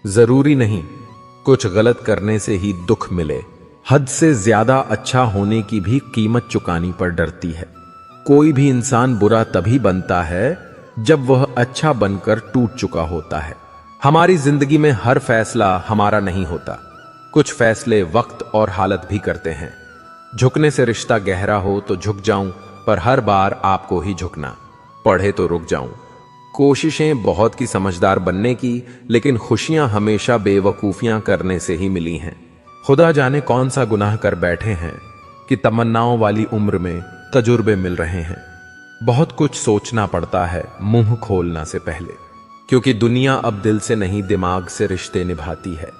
जरूरी नहीं कुछ गलत करने से ही दुख मिले, हद से ज्यादा अच्छा होने की भी कीमत चुकानी पर डरती है। कोई भी इंसान बुरा तभी बनता है जब वह अच्छा बनकर टूट चुका होता है। हमारी जिंदगी में हर फैसला हमारा नहीं होता, कुछ फैसले वक्त और हालत भी करते हैं। झुकने से रिश्ता गहरा हो तो झुक जाऊं, पर हर बार आपको ही झुकना पढ़े तो रुक जाऊं। कोशिशें बहुत की समझदार बनने की, लेकिन खुशियां हमेशा बेवकूफियां करने से ही मिली हैं। खुदा जाने कौन सा गुनाह कर बैठे हैं कि तमन्नाओं वाली उम्र में तजुर्बे मिल रहे हैं। बहुत कुछ सोचना पड़ता है मुंह खोलना से पहले, क्योंकि दुनिया अब दिल से नहीं दिमाग से रिश्ते निभाती है।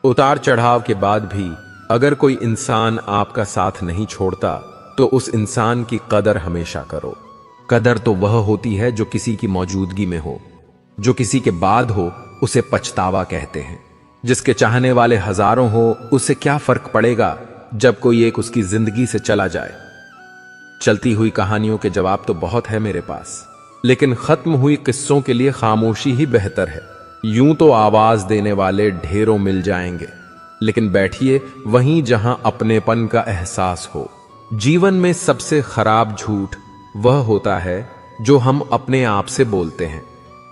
उतार चढ़ाव के बाद भी अगर कोई इंसान आपका साथ नहीं छोड़ता तो उस इंसान की कदर हमेशा करो। कदर तो वह होती है जो किसी की मौजूदगी में हो, जो किसी के बाद हो उसे पछतावा कहते हैं। जिसके चाहने वाले हजारों हो उसे क्या फर्क पड़ेगा जब कोई एक उसकी जिंदगी से चला जाए। चलती हुई कहानियों के जवाब तो बहुत है मेरे पास, लेकिन खत्म हुई किस्सों के लिए खामोशी ही बेहतर है। यूं तो आवाज देने वाले ढेरों मिल जाएंगे, लेकिन बैठिए वहीं जहां अपनेपन का एहसास हो। जीवन में सबसे खराब झूठ वह होता है जो हम अपने आप से बोलते हैं।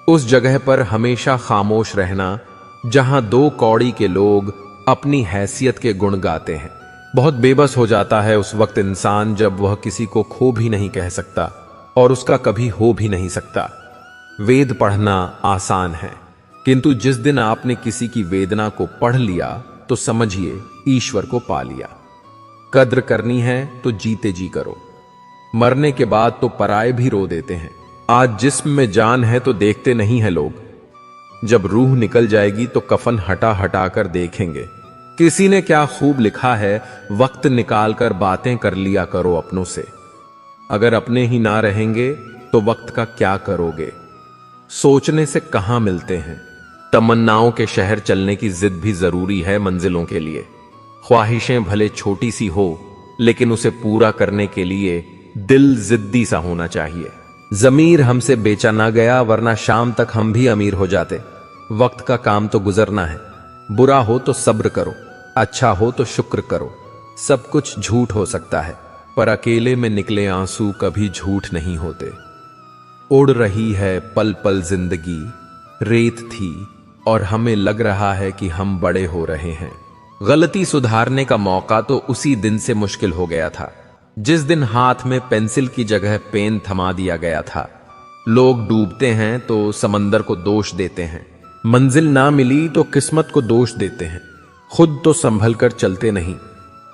उस जगह पर हमेशा खामोश रहना जहां दो कौड़ी के लोग अपनी हैसियत के गुण गाते हैं। बहुत बेबस हो जाता है उस वक्त इंसान जब वह किसी को खो भी नहीं कह सकता और उसका कभी हो भी नहीं सकता। वेद पढ़ना आसान है, किंतु जिस दिन आपने किसी की वेदना को पढ़ लिया तो समझिए ईश्वर को पा लिया। कद्र करनी है तो जीते जी करो, मरने के बाद तो पराये भी रो देते हैं। आज जिस्म में जान है तो देखते नहीं है लोग, जब रूह निकल जाएगी तो कफन हटा हटा कर देखेंगे। किसी ने क्या खूब लिखा है, वक्त निकाल कर बातें कर लिया करो अपनों से। अगर अपने ही ना रहेंगे तो वक्त का क्या करोगे। सोचने से कहां मिलते हैं। तमन्नाओं के शहर चलने की जिद भी जरूरी है मंजिलों के लिए। ख्वाहिशें भले छोटी सी हो, लेकिन उसे पूरा करने के लिए दिल जिद्दी सा होना चाहिए। जमीर हमसे बेचा ना गया, वरना शाम तक हम भी अमीर हो जाते। वक्त का काम तो गुजरना है। बुरा हो तो सब्र करो, अच्छा हो तो शुक्र करो। सब कुछ झूठ हो सकता है, पर अकेले में निकले आंसू कभी झूठ नहीं होते। उड़ रही है पल पल जिंदगी, रेत थी और हमें लग रहा है कि हम बड़े हो रहे हैं। गलती सुधारने का मौका तो उसी दिन से मुश्किल हो गया था जिस दिन हाथ में पेंसिल की जगह पेन थमा दिया गया था। लोग डूबते हैं तो समंदर को दोष देते हैं, मंजिल ना मिली तो किस्मत को दोष देते हैं, खुद तो संभल कर चलते नहीं।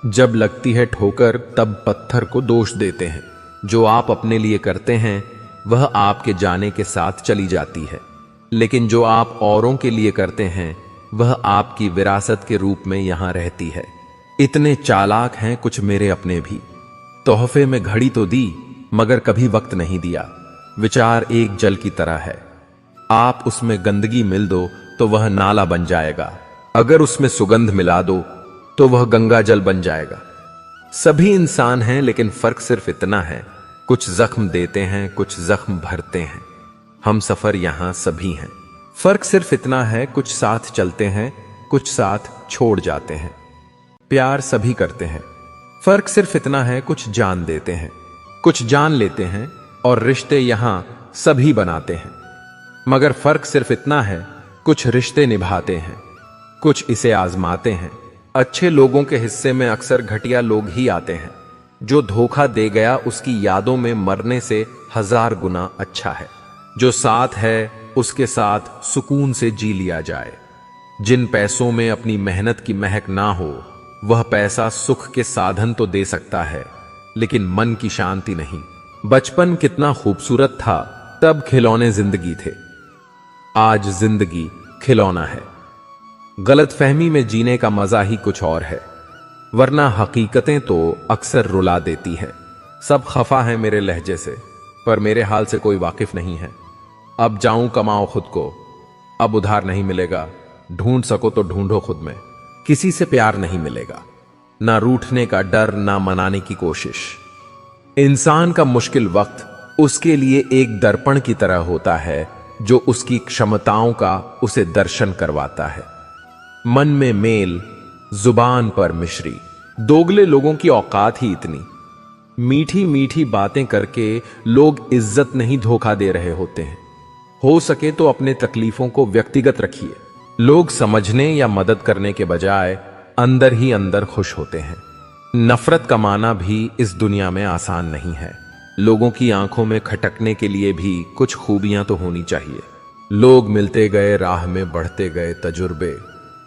जब लगती है ठोकर तब पत्थर को दोष देते हैं। जो आप अपने लिए करते हैं वह आपके जाने के साथ चली जाती है, लेकिन जो आप औरों के लिए करते हैं वह आपकी विरासत के रूप में यहां रहती है। इतने चालाक हैं कुछ मेरे अपने भी, तोहफे में घड़ी तो दी मगर कभी वक्त नहीं दिया। विचार एक जल की तरह है, आप उसमें गंदगी मिल दो तो वह नाला बन जाएगा, अगर उसमें सुगंध मिला दो तो वह गंगा जल बन जाएगा। सभी इंसान हैं, लेकिन फर्क सिर्फ इतना है, कुछ जख्म देते हैं कुछ जख्म भरते हैं। हम सफर यहां सभी हैं। फर्क सिर्फ इतना है, कुछ साथ चलते हैं कुछ साथ छोड़ जाते हैं। प्यार सभी करते हैं, फर्क सिर्फ इतना है, कुछ जान देते हैं कुछ जान लेते हैं, और रिश्ते यहां सभी बनाते हैं। मगर फर्क सिर्फ इतना है, कुछ रिश्ते निभाते हैं कुछ इसे आजमाते हैं। अच्छे लोगों के हिस्से में अक्सर घटिया लोग ही आते हैं। जो धोखा दे गया उसकी यादों में मरने से 1000 गुना अच्छा है। जो साथ है उसके साथ सुकून से जी लिया जाए। जिन पैसों में अपनी मेहनत की महक ना हो, वह पैसा सुख के साधन तो दे सकता है, लेकिन मन की शांति नहीं। बचपन कितना खूबसूरत था, तब खिलौने जिंदगी थे, आज जिंदगी खिलौना है। गलतफहमी में जीने का मजा ही कुछ और है, वरना हकीकतें तो अक्सर रुला देती हैं। सब खफा है मेरे लहजे से, पर मेरे हाल से कोई वाकिफ नहीं है। अब जाऊं कमाओ खुद को, अब उधार नहीं मिलेगा। ढूंढ सको तो ढूंढो खुद में, किसी से प्यार नहीं मिलेगा। ना रूठने का डर, ना मनाने की कोशिश। इंसान का मुश्किल वक्त उसके लिए एक दर्पण की तरह होता है जो उसकी क्षमताओं का उसे दर्शन करवाता है। मन में मेल, जुबान पर मिश्री। दोगले लोगों की औकात ही इतनी। मीठी मीठी बातें करके लोग इज्जत नहीं धोखा दे रहे होते हैं। हो सके तो अपने तकलीफों को व्यक्तिगत रखिए। लोग समझने या मदद करने के बजाय अंदर ही अंदर खुश होते हैं। नफरत कमाना भी इस दुनिया में आसान नहीं है। लोगों की आंखों में खटकने के लिए भी कुछ खूबियां तो होनी चाहिए। लोग मिलते गए, राह में बढ़ते गए तजुर्बे,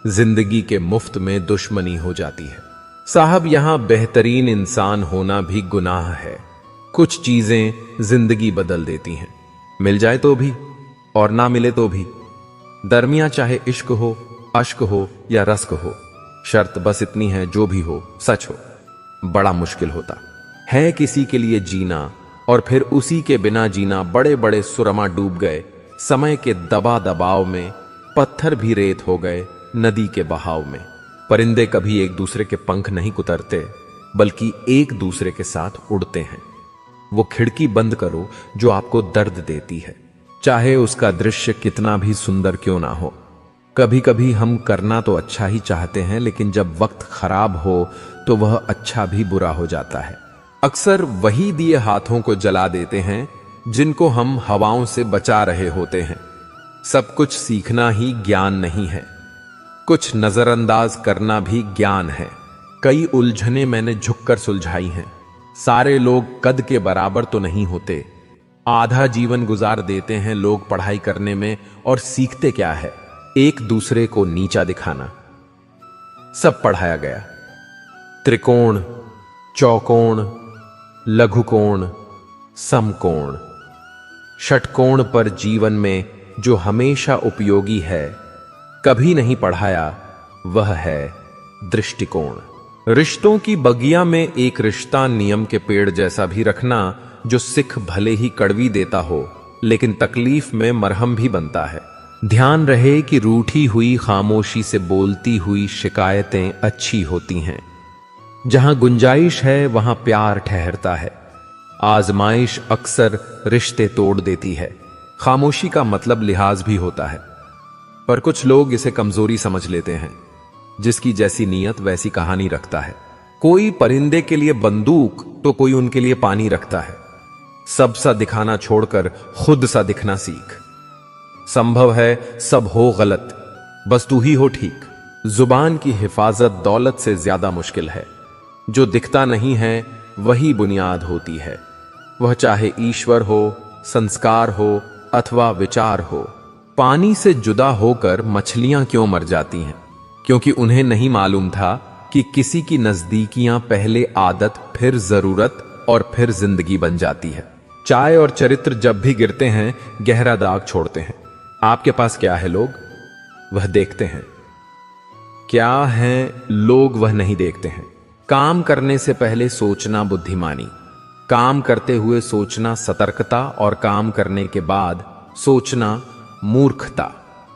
जिंदगी के मुफ्त में दुश्मनी हो जाती है। साहब, यहां बेहतरीन इंसान होना भी गुनाह है। कुछ चीजें जिंदगी बदल देती हैं, मिल जाए तो भी और ना मिले तो भी। दरमिया चाहे इश्क हो, अश्क हो या रस्क हो, शर्त बस इतनी है, जो भी हो सच हो। बड़ा मुश्किल होता है किसी के लिए जीना, और फिर उसी के बिना जीना। बड़े बड़े सुरमा डूब गए समय के दबा दबाव में, पत्थर भी रेत हो गए नदी के बहाव में। परिंदे कभी एक दूसरे के पंख नहीं कुतरते, बल्कि एक दूसरे के साथ उड़ते हैं। वो खिड़की बंद करो जो आपको दर्द देती है, चाहे उसका दृश्य कितना भी सुंदर क्यों ना हो। कभी कभी हम करना तो अच्छा ही चाहते हैं, लेकिन जब वक्त खराब हो तो वह अच्छा भी बुरा हो जाता है। अक्सर वही दिए हाथों को जला देते हैं जिनको हम हवाओं से बचा रहे होते हैं। सब कुछ सीखना ही ज्ञान नहीं है, कुछ नजरअंदाज करना भी ज्ञान है। कई उलझने मैंने झुककर सुलझाई हैं। सारे लोग कद के बराबर तो नहीं होते। आधा जीवन गुजार देते हैं लोग पढ़ाई करने में, और सीखते क्या है? एक दूसरे को नीचा दिखाना। सब पढ़ाया गया, त्रिकोण, चौकोण, लघुकोण, समकोण, षटकोण, पर जीवन में जो हमेशा उपयोगी है, कभी नहीं पढ़ाया, वह है दृष्टिकोण। रिश्तों की बगिया में एक रिश्ता नियम के पेड़ जैसा भी रखना, जो सिख भले ही कड़वी देता हो, लेकिन तकलीफ में मरहम भी बनता है। ध्यान रहे कि रूठी हुई खामोशी से बोलती हुई शिकायतें अच्छी होती हैं। जहां गुंजाइश है वहां प्यार ठहरता है। आजमाइश अक्सर रिश्ते तोड़ देती है। खामोशी का मतलब लिहाज भी होता है, पर कुछ लोग इसे कमजोरी समझ लेते हैं। जिसकी जैसी नीयत वैसी कहानी रखता है। कोई परिंदे के लिए बंदूक तो कोई उनके लिए पानी रखता है। सब सा दिखाना छोड़कर खुद सा दिखना सीख। संभव है सब हो गलत, बस तू ही हो ठीक। जुबान की हिफाजत दौलत से ज्यादा मुश्किल है। जो दिखता नहीं है वही बुनियाद होती है। वह चाहे ईश्वर हो, संस्कार हो अथवा विचार हो। पानी से जुदा होकर मछलियां क्यों मर जाती हैं? क्योंकि उन्हें नहीं मालूम था कि किसी की नजदीकियां पहले आदत, फिर जरूरत और फिर जिंदगी बन जाती है। चाय और चरित्र जब भी गिरते हैं गहरा दाग छोड़ते हैं। आपके पास क्या है लोग, वह देखते हैं। क्या है लोग, वह नहीं देखते हैं। काम करने से पहले सोचना बुद्धिमानी, काम करते हुए सोचना सतर्कता, और काम करने के बाद सोचना मूर्खता।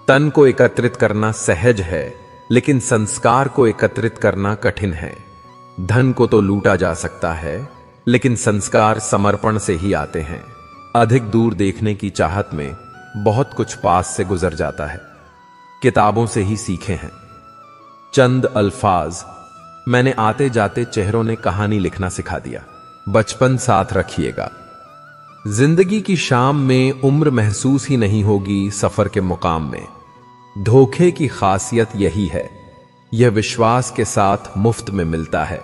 तन को एकत्रित करना सहज है, लेकिन संस्कार को एकत्रित करना कठिन है। धन को तो लूटा जा सकता है, लेकिन संस्कार समर्पण से ही आते हैं। अधिक दूर देखने की चाहत में बहुत कुछ पास से गुजर जाता है। किताबों से ही सीखे हैं। चंद अल्फाज मैंने आते जाते चेहरों ने कहानी लिखना सिखा दिया। बचपन साथ रखिएगा। जिंदगी की शाम में उम्र महसूस ही नहीं होगी सफर के मुकाम में। धोखे की खासियत यही है, यह विश्वास के साथ मुफ्त में मिलता है।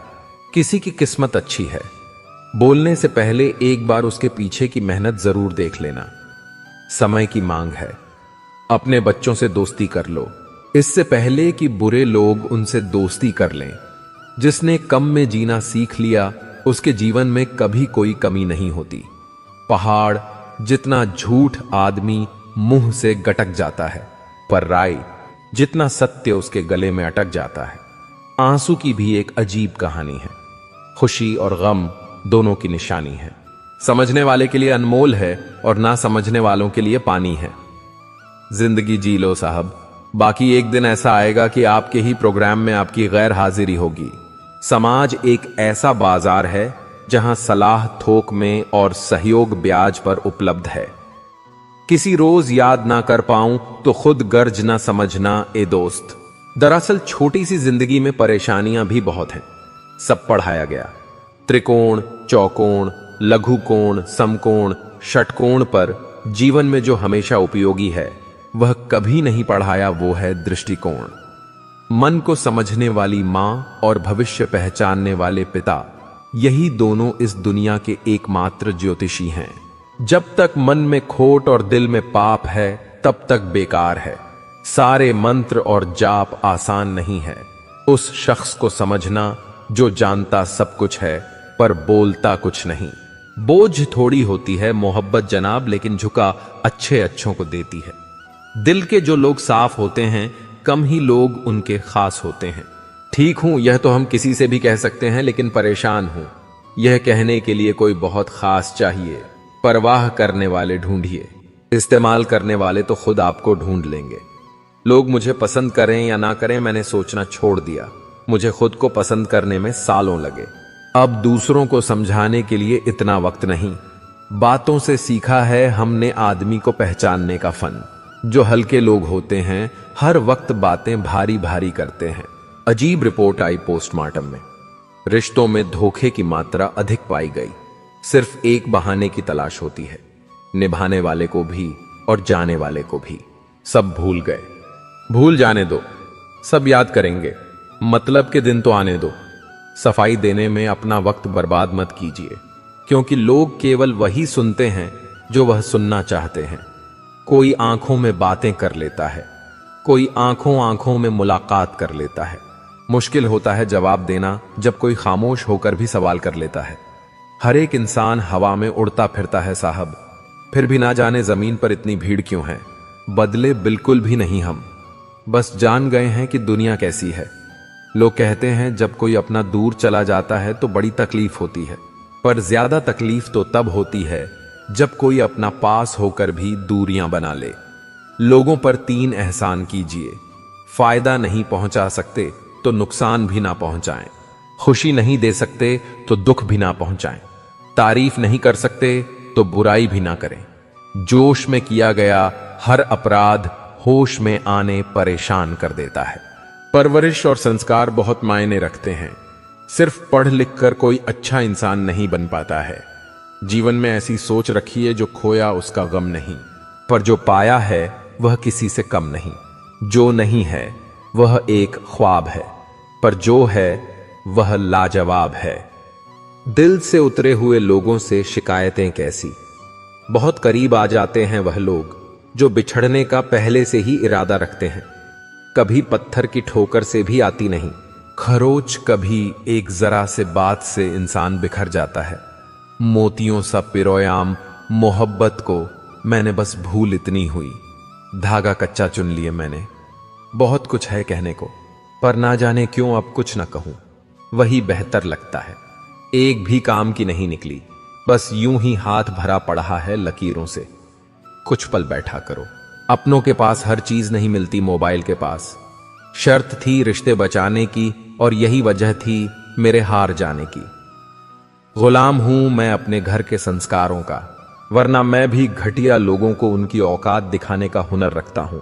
किसी की किस्मत अच्छी है, बोलने से पहले एक बार उसके पीछे की मेहनत जरूर देख लेना। समय की मांग है, अपने बच्चों से दोस्ती कर लो इससे पहले कि बुरे लोग उनसे दोस्ती कर लें। जिसने कम में जीना सीख लिया उसके जीवन में कभी कोई कमी नहीं होती। पहाड़ जितना झूठ आदमी मुंह से गटक जाता है, पर राई जितना सत्य उसके गले में अटक जाता है। आंसू की भी एक अजीब कहानी है। खुशी और गम दोनों की निशानी है। समझने वाले के लिए अनमोल है और ना समझने वालों के लिए पानी है। जिंदगी जी लो साहब, बाकी एक दिन ऐसा आएगा कि आपके ही प्रोग्राम में आपकी गैर हाजिरी होगी। समाज एक ऐसा बाजार है जहां सलाह थोक में और सहयोग ब्याज पर उपलब्ध है। किसी रोज याद ना कर पाऊं तो खुद गर्ज ना समझना ए दोस्त। दरअसल छोटी सी जिंदगी में परेशानियां भी बहुत हैं। सब पढ़ाया गया, त्रिकोण, चौकोण, लघु कोण, समकोण, षटकोण, पर जीवन में जो हमेशा उपयोगी है वह कभी नहीं पढ़ाया, वो है दृष्टिकोण। मन को समझने वाली मां और भविष्य पहचानने वाले पिता, यही दोनों इस दुनिया के एकमात्र ज्योतिषी हैं। जब तक मन में खोट और दिल में पाप है तब तक बेकार है। सारे मंत्र और जाप आसान नहीं है। उस शख्स को समझना जो जानता सब कुछ है पर बोलता कुछ नहीं। बोझ थोड़ी होती है मोहब्बत जनाब, लेकिन झुका अच्छे अच्छों को देती है। दिल के जो लोग साफ होते हैं, कम ही लोग उनके खास होते हैं। ठीक हूं यह तो हम किसी से भी कह सकते हैं, लेकिन परेशान हूं यह कहने के लिए कोई बहुत खास चाहिए। परवाह करने वाले ढूंढिए, इस्तेमाल करने वाले तो खुद आपको ढूंढ लेंगे। लोग मुझे पसंद करें या ना करें, मैंने सोचना छोड़ दिया। मुझे खुद को पसंद करने में सालों लगे। अब दूसरों को समझाने के लिए इतना वक्त नहीं। बातों से सीखा है हमने आदमी को पहचानने का फन। जो हल्के लोग होते हैं हर वक्त बातें भारी भारी करते हैं। अजीब रिपोर्ट आई पोस्टमार्टम में। रिश्तों में धोखे की मात्रा अधिक पाई गई। सिर्फ एक बहाने की तलाश होती है, निभाने वाले को भी और जाने वाले को भी। सब भूल गए। भूल जाने दो, सब याद करेंगे। मतलब के दिन तो आने दो। सफाई देने में अपना वक्त बर्बाद मत कीजिए, क्योंकि लोग केवल वही सुनते हैं जो वह सुनना चाहते हैं। कोई आंखों में बातें कर लेता है, कोई आंखों आंखों में मुलाकात कर लेता है। मुश्किल होता है जवाब देना जब कोई खामोश होकर भी सवाल कर लेता है। हर एक इंसान हवा में उड़ता फिरता है साहब, फिर भी ना जाने जमीन पर इतनी भीड़ क्यों है। बदले बिल्कुल भी नहीं हम, बस जान गए हैं कि दुनिया कैसी है। लोग कहते हैं जब कोई अपना दूर चला जाता है तो बड़ी तकलीफ होती है, पर ज्यादा तकलीफ तो तब होती है जब कोई अपना पास होकर भी दूरियां बना ले। लोगों पर 3 एहसान कीजिए। फायदा नहीं पहुंचा सकते तो नुकसान भी ना पहुंचाएं। खुशी नहीं दे सकते तो दुख भी ना पहुंचाएं। तारीफ नहीं कर सकते तो बुराई भी ना करें। जोश में किया गया हर अपराध होश में आने परेशान कर देता है। परवरिश और संस्कार बहुत मायने रखते हैं। सिर्फ पढ़ लिख कर कोई अच्छा इंसान नहीं बन पाता है। जीवन में ऐसी सोच रखिए, जो खोया उसका गम नहीं, पर जो पाया है वह किसी से कम नहीं। जो नहीं है वह एक ख्वाब है, पर जो है वह लाजवाब है। दिल से उतरे हुए लोगों से शिकायतें कैसी। बहुत करीब आ जाते हैं वह लोग जो बिछड़ने का पहले से ही इरादा रखते हैं। कभी पत्थर की ठोकर से भी आती नहीं। खरोच कभी एक जरा से बात से इंसान बिखर जाता है। मोतियों सा पिरोयाम मोहब्बत को मैंने बस भूल इतनी हुई। धागा कच्चा चुन लिए मैंने। बहुत कुछ है कहने को, पर ना जाने क्यों अब कुछ ना कहूं, वही बेहतर लगता है। एक भी काम की नहीं निकली, बस यूं ही हाथ भरा पड़ा है लकीरों से। कुछ पल बैठा करो। अपनों के पास हर चीज नहीं मिलती मोबाइल के पास। शर्त थी रिश्ते बचाने की और यही वजह थी मेरे हार जाने की। गुलाम हूं मैं अपने घर के संस्कारों का, वरना मैं भी घटिया लोगों को उनकी औकात दिखाने का हुनर रखता हूं।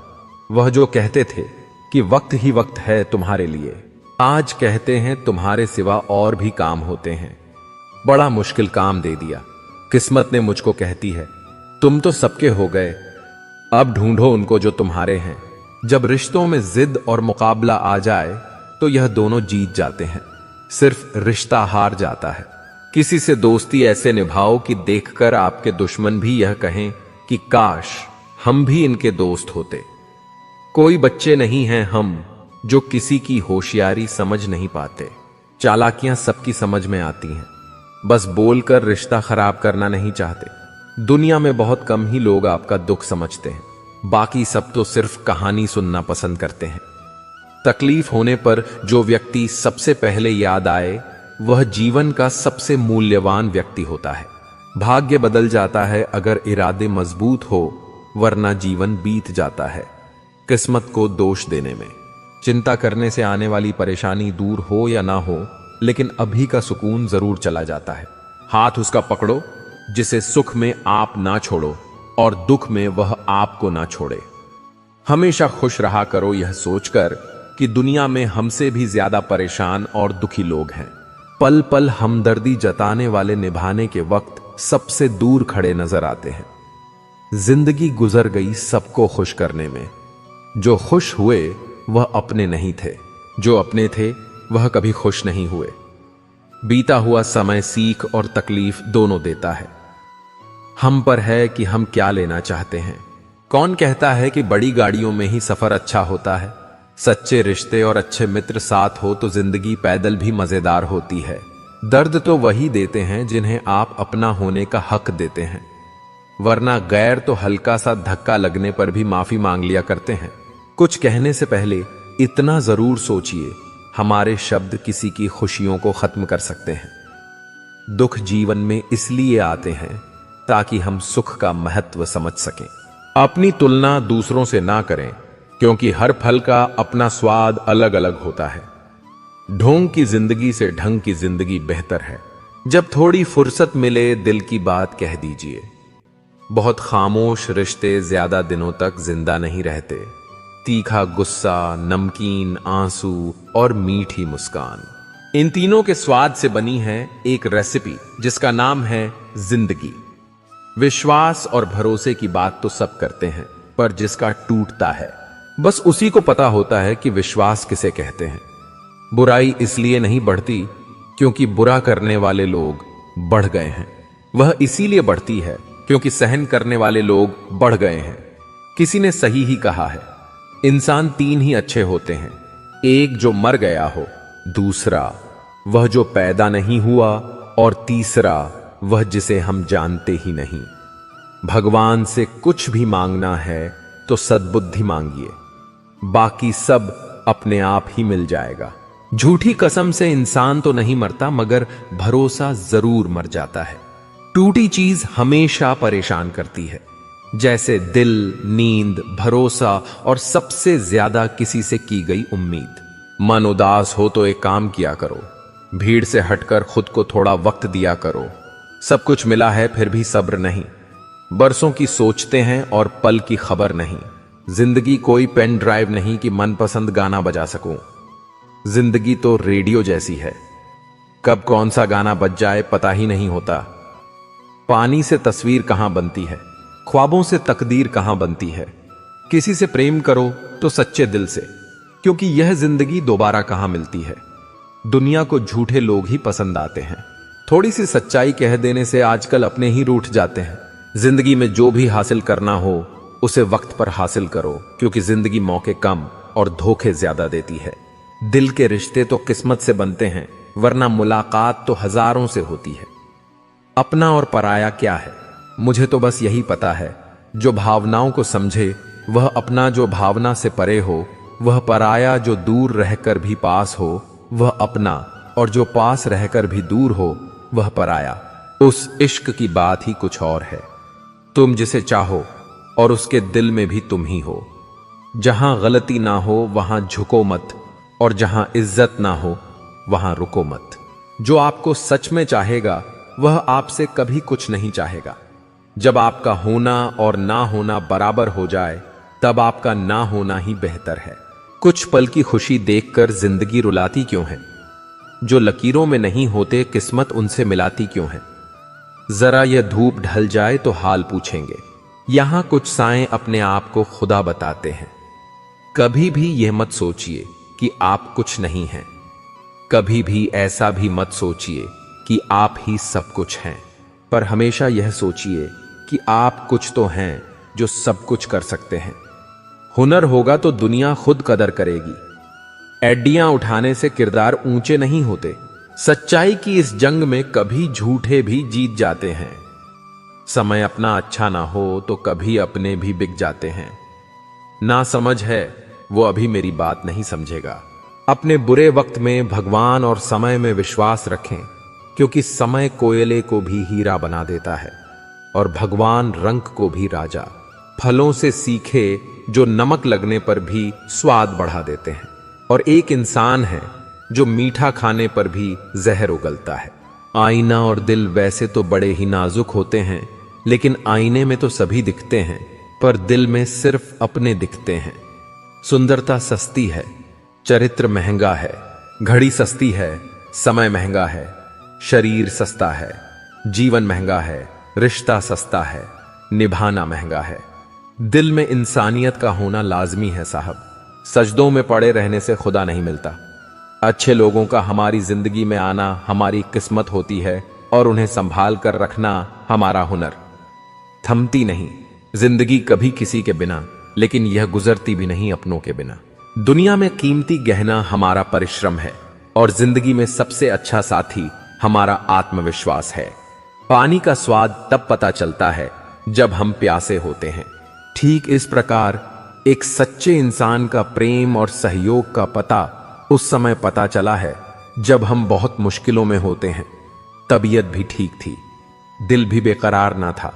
वह जो कहते थे कि वक्त ही वक्त है तुम्हारे लिए, आज कहते हैं तुम्हारे सिवा और भी काम होते हैं। बड़ा मुश्किल काम दे दिया। किस्मत ने मुझको कहती है तुम तो सबके हो गए, अब ढूंढो उनको जो तुम्हारे हैं। जब रिश्तों में जिद और मुकाबला आ जाए तो यह दोनों जीत जाते हैं, सिर्फ रिश्ता हार जाता है। किसी से दोस्ती ऐसे निभाओ कि देखकर आपके दुश्मन भी यह कहें कि काश हम भी इनके दोस्त होते। कोई बच्चे नहीं हैं हम जो किसी की होशियारी समझ नहीं पाते। चालाकियां सबकी समझ में आती हैं, बस बोलकर रिश्ता खराब करना नहीं चाहते। दुनिया में बहुत कम ही लोग आपका दुख समझते हैं, बाकी सब तो सिर्फ कहानी सुनना पसंद करते हैं। तकलीफ होने पर जो व्यक्ति सबसे पहले याद आए वह जीवन का सबसे मूल्यवान व्यक्ति होता है। भाग्य बदल जाता है अगर इरादे मजबूत हो, वरना जीवन बीत जाता है किस्मत को दोष देने में। चिंता करने से आने वाली परेशानी दूर हो या ना हो, लेकिन अभी का सुकून जरूर चला जाता है। हाथ उसका पकड़ो जिसे सुख में आप ना छोड़ो, और दुख में वह आपको ना छोड़े। हमेशा खुश रहा करो यह सोचकर कि दुनिया में हमसे भी ज्यादा परेशान और दुखी लोग हैं। पल पल हमदर्दी जताने वाले निभाने के वक्त सबसे दूर खड़े नजर आते हैं। जिंदगी गुजर गई सबको खुश करने में। जो खुश हुए वह अपने नहीं थे, जो अपने थे वह कभी खुश नहीं हुए। बीता हुआ समय सीख और तकलीफ दोनों देता है। हम पर है कि हम क्या लेना चाहते हैं। कौन कहता है कि बड़ी गाड़ियों में ही सफर अच्छा होता है। सच्चे रिश्ते और अच्छे मित्र साथ हो तो जिंदगी पैदल भी मजेदार होती है। दर्द तो वही देते हैं जिन्हें आप अपना होने का हक देते हैं, वरना गैर तो हल्का सा धक्का लगने पर भी माफी मांग लिया करते हैं। कुछ कहने से पहले इतना जरूर सोचिए, हमारे शब्द किसी की खुशियों को खत्म कर सकते हैं। दुख जीवन में इसलिए आते हैं ताकि हम सुख का महत्व समझ सकें। अपनी तुलना दूसरों से ना करें, क्योंकि हर फल का अपना स्वाद अलग अलग होता है। ढोंग की जिंदगी से ढंग की जिंदगी बेहतर है। जब थोड़ी फुर्सत मिले दिल की बात कह दीजिए। बहुत खामोश रिश्ते ज्यादा दिनों तक जिंदा नहीं रहते। तीखा गुस्सा, नमकीन आंसू और मीठी मुस्कान, इन तीनों के स्वाद से बनी है एक रेसिपी जिसका नाम है जिंदगी। विश्वास और भरोसे की बात तो सब करते हैं, पर जिसका टूटता है बस उसी को पता होता है कि विश्वास किसे कहते हैं। बुराई इसलिए नहीं बढ़ती क्योंकि बुरा करने वाले लोग बढ़ गए हैं, वह इसीलिए बढ़ती है क्योंकि सहन करने वाले लोग बढ़ गए हैं। किसी ने सही ही कहा है, इंसान तीन ही अच्छे होते हैं, एक जो मर गया हो, दूसरा वह जो पैदा नहीं हुआ, और तीसरा वह जिसे हम जानते ही नहीं। भगवान से कुछ भी मांगना है तो सद्बुद्धि मांगिए, बाकी सब अपने आप ही मिल जाएगा। झूठी कसम से इंसान तो नहीं मरता, मगर भरोसा जरूर मर जाता है। टूटी चीज हमेशा परेशान करती है, जैसे दिल, नींद, भरोसा और सबसे ज्यादा किसी से की गई उम्मीद। मन उदास हो तो एक काम किया करो, भीड़ से हटकर खुद को थोड़ा वक्त दिया करो। सब कुछ मिला है फिर भी सब्र नहीं। बरसों की सोचते हैं और पल की खबर नहीं। जिंदगी कोई पेन ड्राइव नहीं कि मनपसंद गाना बजा सकूं। जिंदगी तो रेडियो जैसी है, कब कौन सा गाना बज जाए पता ही नहीं होता। पानी से तस्वीर कहां बनती है, ख्वाबों से तकदीर कहां बनती है। किसी से प्रेम करो तो सच्चे दिल से, क्योंकि यह जिंदगी दोबारा कहां मिलती है। दुनिया को झूठे लोग ही पसंद आते हैं। थोड़ी सी सच्चाई कह देने से आजकल अपने ही रूठ जाते हैं। जिंदगी में जो भी हासिल करना हो उसे वक्त पर हासिल करो, क्योंकि जिंदगी मौके कम और धोखे ज्यादा देती है। दिल के रिश्ते तो किस्मत से बनते हैं, वरना मुलाकात तो हजारों से होती है। अपना और पराया क्या है, मुझे तो बस यही पता है, जो भावनाओं को समझे वह अपना, जो भावना से परे हो वह पराया, जो दूर रहकर भी पास हो वह अपना, और जो पास रहकर भी दूर हो वह पराया। उस इश्क की बात ही कुछ और है। तुम जिसे चाहो और उसके दिल में भी तुम ही हो। जहां गलती ना हो वहां झुको मत, और जहां इज्जत ना हो वहां रुको मत। जो आपको सच में चाहेगा वह आपसे कभी कुछ नहीं चाहेगा। जब आपका होना और ना होना बराबर हो जाए तब आपका ना होना ही बेहतर है। कुछ पल की खुशी देखकर जिंदगी रुलाती क्यों है। जो लकीरों में नहीं होते किस्मत उनसे मिलाती क्यों है। जरा यह धूप ढल जाए तो हाल पूछेंगे, यहां कुछ साएं अपने आप को खुदा बताते हैं। कभी भी यह मत सोचिए कि आप कुछ नहीं हैं। कभी भी ऐसा भी मत सोचिए कि आप ही सब कुछ हैं। पर हमेशा यह सोचिए कि आप कुछ तो हैं जो सब कुछ कर सकते हैं। हुनर होगा तो दुनिया खुद कदर करेगी। एड्डियां उठाने से किरदार ऊंचे नहीं होते। सच्चाई की इस जंग में कभी झूठे भी जीत जाते हैं। समय अपना अच्छा ना हो तो कभी अपने भी बिक जाते हैं। ना समझ है वो अभी मेरी बात नहीं समझेगा। अपने बुरे वक्त में भगवान और समय में विश्वास रखें, क्योंकि समय कोयले को भी हीरा बना देता है और भगवान रंग को भी राजा। फलों से सीखे जो नमक लगने पर भी स्वाद बढ़ा देते हैं, और एक इंसान है जो मीठा खाने पर भी जहर उगलता है। आईना और दिल वैसे तो बड़े ही नाजुक होते हैं, लेकिन आईने में तो सभी दिखते हैं, पर दिल में सिर्फ अपने दिखते हैं। सुंदरता सस्ती है, चरित्र महंगा है, घड़ी सस्ती है, समय महंगा है, शरीर सस्ता है, जीवन महंगा है, रिश्ता सस्ता है, निभाना महंगा है। दिल में इंसानियत का होना लाजमी है साहब। सजदों में पड़े रहने से खुदा नहीं मिलता। अच्छे लोगों का हमारी जिंदगी में आना हमारी किस्मत होती है और उन्हें संभाल कर रखना हमारा हुनर। थमती नहीं जिंदगी कभी किसी के बिना, लेकिन यह गुजरती भी नहीं अपनों के बिना। दुनिया में कीमती गहना हमारा परिश्रम है और जिंदगी में सबसे अच्छा साथी हमारा आत्मविश्वास है। पानी का स्वाद तब पता चलता है जब हम प्यासे होते हैं। ठीक इस प्रकार एक सच्चे इंसान का प्रेम और सहयोग का पता उस समय पता चला है जब हम बहुत मुश्किलों में होते हैं। तबीयत भी ठीक थी, दिल भी बेकरार ना था।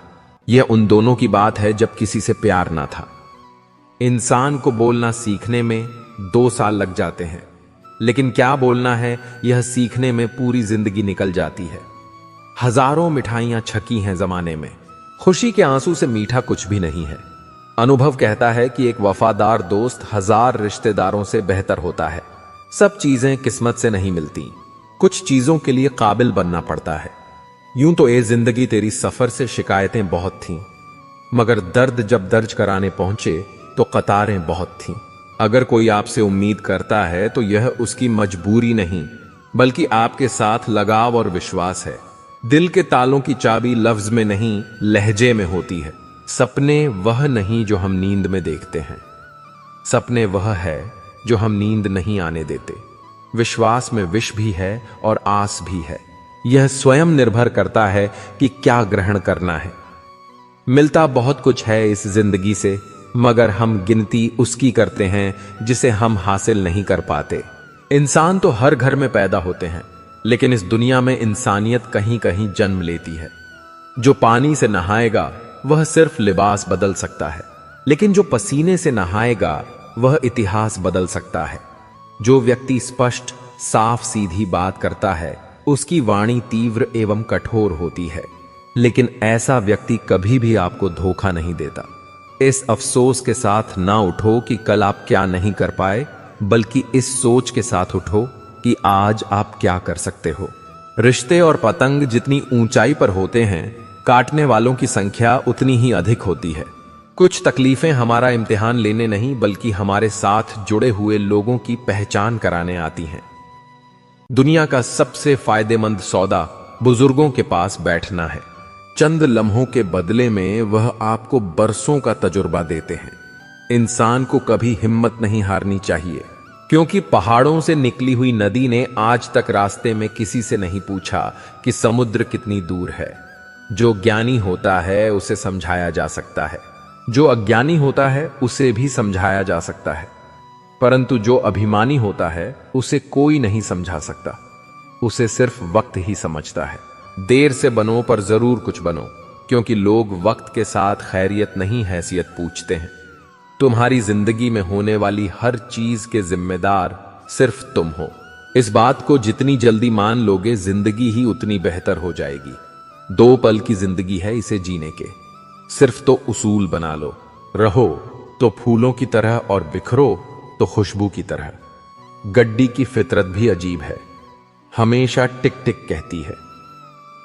यह उन दोनों की बात है जब किसी से प्यार ना था। इंसान को बोलना सीखने में 2 साल लग जाते हैं, लेकिन क्या बोलना है यह सीखने में पूरी जिंदगी निकल जाती है। हजारों मिठाइयां छकी हैं जमाने में, खुशी के आंसू से मीठा कुछ भी नहीं है। अनुभव कहता है कि एक वफादार दोस्त 1000 रिश्तेदारों से बेहतर होता है। सब चीजें किस्मत से नहीं मिलती, कुछ चीजों के लिए काबिल बनना पड़ता है। यूं तो ए जिंदगी तेरी सफर से शिकायतें बहुत थीं, मगर दर्द जब दर्ज कराने पहुंचे तो कतारें बहुत थीं। अगर कोई आपसे उम्मीद करता है तो यह उसकी मजबूरी नहीं, बल्कि आपके साथ लगाव और विश्वास है। दिल के तालों की चाबी लफ्ज में नहीं, लहजे में होती है। सपने वह नहीं जो हम नींद में देखते हैं, सपने वह है जो हम नींद नहीं आने देते। विश्वास में विष भी है और आस भी है। यह स्वयं निर्भर करता है कि क्या ग्रहण करना है। मिलता बहुत कुछ है इस जिंदगी से, मगर हम गिनती उसकी करते हैं जिसे हम हासिल नहीं कर पाते। इंसान तो हर घर में पैदा होते हैं, लेकिन इस दुनिया में इंसानियत कहीं कहीं जन्म लेती है। जो पानी से नहाएगा वह सिर्फ लिबास बदल सकता है, लेकिन जो पसीने से नहाएगा वह इतिहास बदल सकता है। जो व्यक्ति स्पष्ट साफ सीधी बात करता है उसकी वाणी तीव्र एवं कठोर होती है, लेकिन ऐसा व्यक्ति कभी भी आपको धोखा नहीं देता। इस अफसोस के साथ ना उठो कि कल आप क्या नहीं कर पाए, बल्कि इस सोच के साथ उठो कि आज आप क्या कर सकते हो। रिश्ते और पतंग जितनी ऊंचाई पर होते हैं, काटने वालों की संख्या उतनी ही अधिक होती है। कुछ तकलीफें हमारा इम्तिहान लेने नहीं, बल्कि हमारे साथ जुड़े हुए लोगों की पहचान कराने आती हैं। दुनिया का सबसे फायदेमंद सौदा बुजुर्गों के पास बैठना है। चंद लम्हों के बदले में वह आपको बरसों का तजुर्बा देते हैं। इंसान को कभी हिम्मत नहीं हारनी चाहिए, क्योंकि पहाड़ों से निकली हुई नदी ने आज तक रास्ते में किसी से नहीं पूछा कि समुद्र कितनी दूर है। जो ज्ञानी होता है उसे समझाया जा सकता है, जो अज्ञानी होता है उसे भी समझाया जा सकता है, परंतु जो अभिमानी होता है उसे कोई नहीं समझा सकता। उसे सिर्फ वक्त ही समझता है। देर से बनो पर जरूर कुछ बनो, क्योंकि लोग वक्त के साथ खैरियत नहीं हैसियत पूछते हैं। तुम्हारी जिंदगी में होने वाली हर चीज के जिम्मेदार सिर्फ तुम हो। इस बात को जितनी जल्दी मान लोगे, जिंदगी ही उतनी बेहतर हो जाएगी। 2 पल की जिंदगी है इसे जीने के, सिर्फ तो उसूल बना लो। रहो तो फूलों की तरह और बिखरो तो खुशबू की तरह। गड्डी की फितरत भी अजीब है, हमेशा टिक टिक कहती है,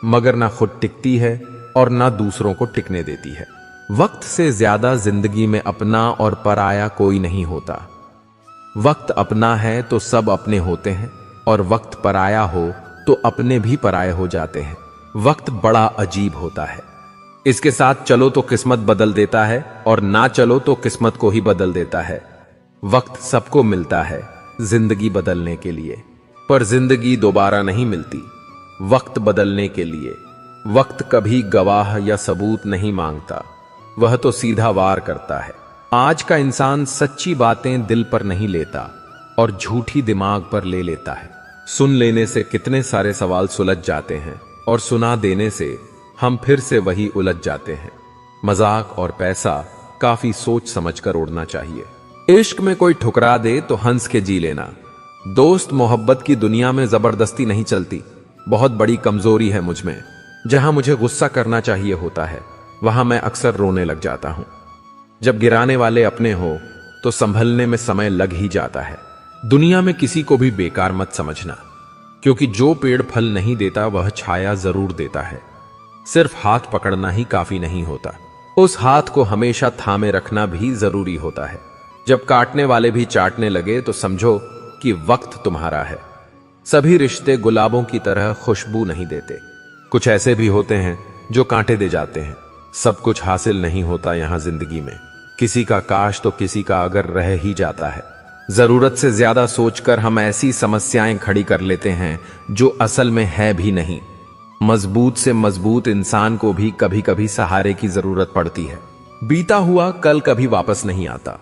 मगर ना खुद टिकती है और ना दूसरों को टिकने देती है। वक्त से ज्यादा जिंदगी में अपना और पराया कोई नहीं होता। वक्त अपना है तो सब अपने होते हैं, और वक्त पराया हो तो अपने भी पराये हो जाते हैं। वक्त बड़ा अजीब होता है। इसके साथ चलो तो किस्मत बदल देता है, और ना चलो तो किस्मत को ही बदल देता है। वक्त सबको मिलता है जिंदगी बदलने के लिए, पर जिंदगी दोबारा नहीं मिलती वक्त बदलने के लिए। वक्त कभी गवाह या सबूत नहीं मांगता, वह तो सीधा वार करता है। आज का इंसान सच्ची बातें दिल पर नहीं लेता और झूठी दिमाग पर ले लेता है। सुन लेने से कितने सारे सवाल सुलझ जाते हैं, और सुना देने से हम फिर से वही उलझ जाते हैं। मजाक और पैसा काफी सोच समझकर उड़ना चाहिए। इश्क में कोई ठुकरा दे तो हंस के जी लेना। दोस्त मोहब्बत की दुनिया में जबरदस्ती नहीं चलती। बहुत बड़ी कमजोरी है मुझ में, जहां मुझे गुस्सा करना चाहिए होता है, वहां मैं अक्सर रोने लग जाता हूं। जब गिराने वाले अपने हो तो संभलने में समय लग ही जाता है। दुनिया में किसी को भी बेकार मत समझना, क्योंकि जो पेड़ फल नहीं देता वह छाया जरूर देता है। सिर्फ हाथ पकड़ना ही काफी नहीं होता, उस हाथ को हमेशा थामे रखना भी जरूरी होता है। जब काटने वाले भी चाटने लगे तो समझो कि वक्त तुम्हारा है। सभी रिश्ते गुलाबों की तरह खुशबू नहीं देते, कुछ ऐसे भी होते हैं जो कांटे दे जाते हैं। सब कुछ हासिल नहीं होता यहां जिंदगी में, किसी का काश तो किसी का अगर रह ही जाता है। जरूरत से ज्यादा सोचकर हम ऐसी समस्याएं खड़ी कर लेते हैं जो असल में है भी नहीं। मजबूत से मजबूत इंसान को भी कभी कभी सहारे की जरूरत पड़ती है। बीता हुआ कल कभी वापस नहीं आता,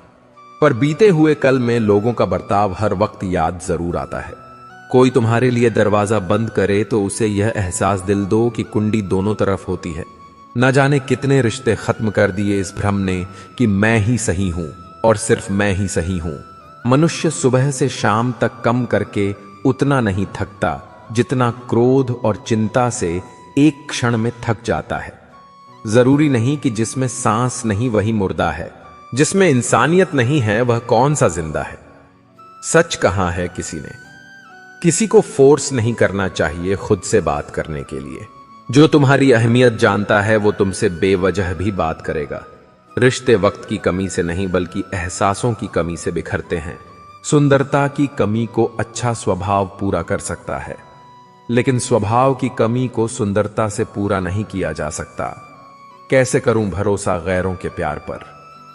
पर बीते हुए कल में लोगों का बर्ताव हर वक्त याद जरूर आता है। कोई तुम्हारे लिए दरवाजा बंद करे तो उसे यह एहसास दिल दो कि कुंडी दोनों तरफ होती है। न जाने कितने रिश्ते खत्म कर दिए इस भ्रम ने कि मैं ही सही हूं और सिर्फ मैं ही सही हूं। मनुष्य सुबह से शाम तक कम करके उतना नहीं थकता जितना क्रोध और चिंता से एक क्षण में थक जाता है। जरूरी नहीं कि जिसमें सांस नहीं वही मुर्दा है, जिसमें इंसानियत नहीं है वह कौन सा जिंदा है। सच कहा है किसी ने, किसी को फोर्स नहीं करना चाहिए खुद से बात करने के लिए। जो तुम्हारी अहमियत जानता है वो तुमसे बेवजह भी बात करेगा। रिश्ते वक्त की कमी से नहीं बल्कि एहसासों की कमी से बिखरते हैं। सुंदरता की कमी को अच्छा स्वभाव पूरा कर सकता है, लेकिन स्वभाव की कमी को सुंदरता से पूरा नहीं किया जा सकता। कैसे करूं भरोसा गैरों के प्यार पर,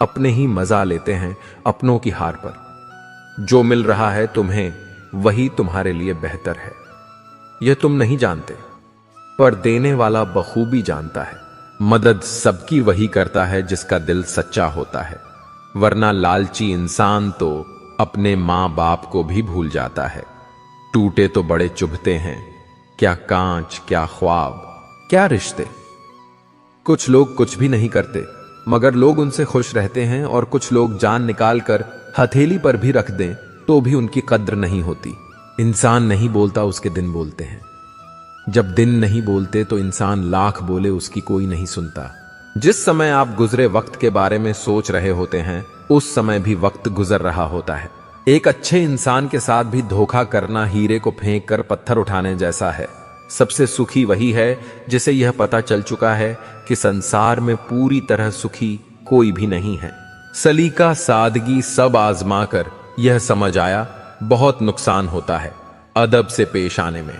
अपने ही मजा लेते हैं अपनों की हार पर। जो मिल रहा है तुम्हें वही तुम्हारे लिए बेहतर है, यह तुम नहीं जानते, पर देने वाला बखूबी जानता है। मदद सबकी वही करता है जिसका दिल सच्चा होता है, वरना लालची इंसान तो अपने मां बाप को भी भूल जाता है। टूटे तो बड़े चुभते हैं, क्या कांच, क्या ख्वाब, क्या रिश्ते। कुछ लोग कुछ भी नहीं करते मगर लोग उनसे खुश रहते हैं, और कुछ लोग जान निकाल कर हथेली पर भी रख दें तो भी उनकी कद्र नहीं होती। इंसान नहीं बोलता उसके दिन बोलते हैं। जब दिन नहीं बोलते तो इंसान लाख बोले उसकी कोई नहीं सुनता। जिस समय आप गुजरे वक्त के बारे में सोच रहे होते हैं उस समय भी वक्त गुजर रहा होता है। एक अच्छे इंसान के साथ भी धोखा करना हीरे को फेंक कर पत्थर उठाने जैसा है। सबसे सुखी वही है जिसे यह पता चल चुका है कि संसार में पूरी तरह सुखी कोई भी नहीं है। सलीका सादगी सब आजमा कर यह समझ आया बहुत नुकसान होता है अदब से पेश आने में।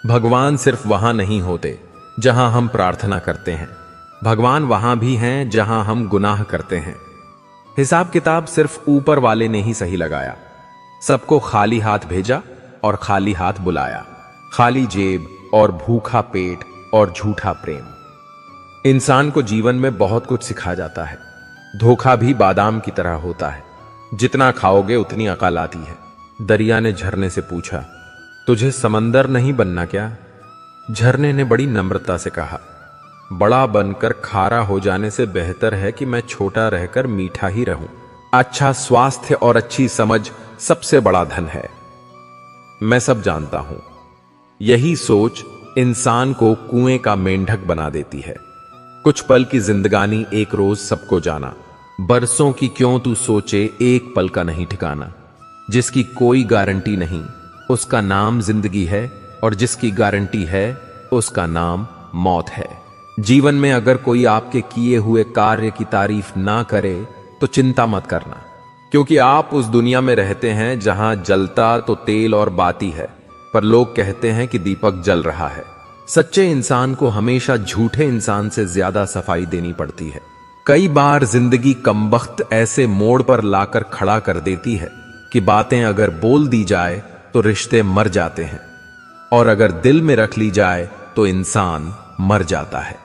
भगवान सिर्फ वहां नहीं होते जहां हम प्रार्थना करते हैं, भगवान वहां भी हैं जहां हम गुनाह करते हैं। हिसाब किताब सिर्फ ऊपर वाले ने ही सही लगाया। सबको खाली हाथ भेजा और खाली हाथ बुलाया, खाली जेब और भूखा पेट और झूठा प्रेम। इंसान को जीवन में बहुत कुछ सिखा जाता है। धोखा भी बादाम की तरह होता है, जितना खाओगे उतनी अकल आती है। दरिया ने झरने से पूछा, तुझे समंदर नहीं बनना क्या? झरने ने बड़ी नम्रता से कहा, बड़ा बनकर खारा हो जाने से बेहतर है कि मैं छोटा रहकर मीठा ही रहूं। अच्छा स्वास्थ्य और अच्छी समझ सबसे बड़ा धन है। मैं सब जानता हूं। यही सोच इंसान को कुएं का मेंढक बना देती है। कुछ पल की जिंदगानी एक रोज सबको जाना, बरसों की क्यों तू सोचे एक पल का नहीं ठिकाना। जिसकी कोई गारंटी नहीं उसका नाम जिंदगी है, और जिसकी गारंटी है उसका नाम मौत है। जीवन में अगर कोई आपके किए हुए कार्य की तारीफ ना करे तो चिंता मत करना, क्योंकि आप उस दुनिया में रहते हैं जहां जलता तो तेल और बाती है, पर लोग कहते हैं कि दीपक जल रहा है। सच्चे इंसान को हमेशा झूठे इंसान से ज्यादा सफाई देनी पड़ती है। कई बार जिंदगी कमबख्त ऐसे मोड़ पर लाकर खड़ा कर देती है कि बातें अगर बोल दी जाए तो रिश्ते मर जाते हैं, और अगर दिल में रख ली जाए तो इंसान मर जाता है।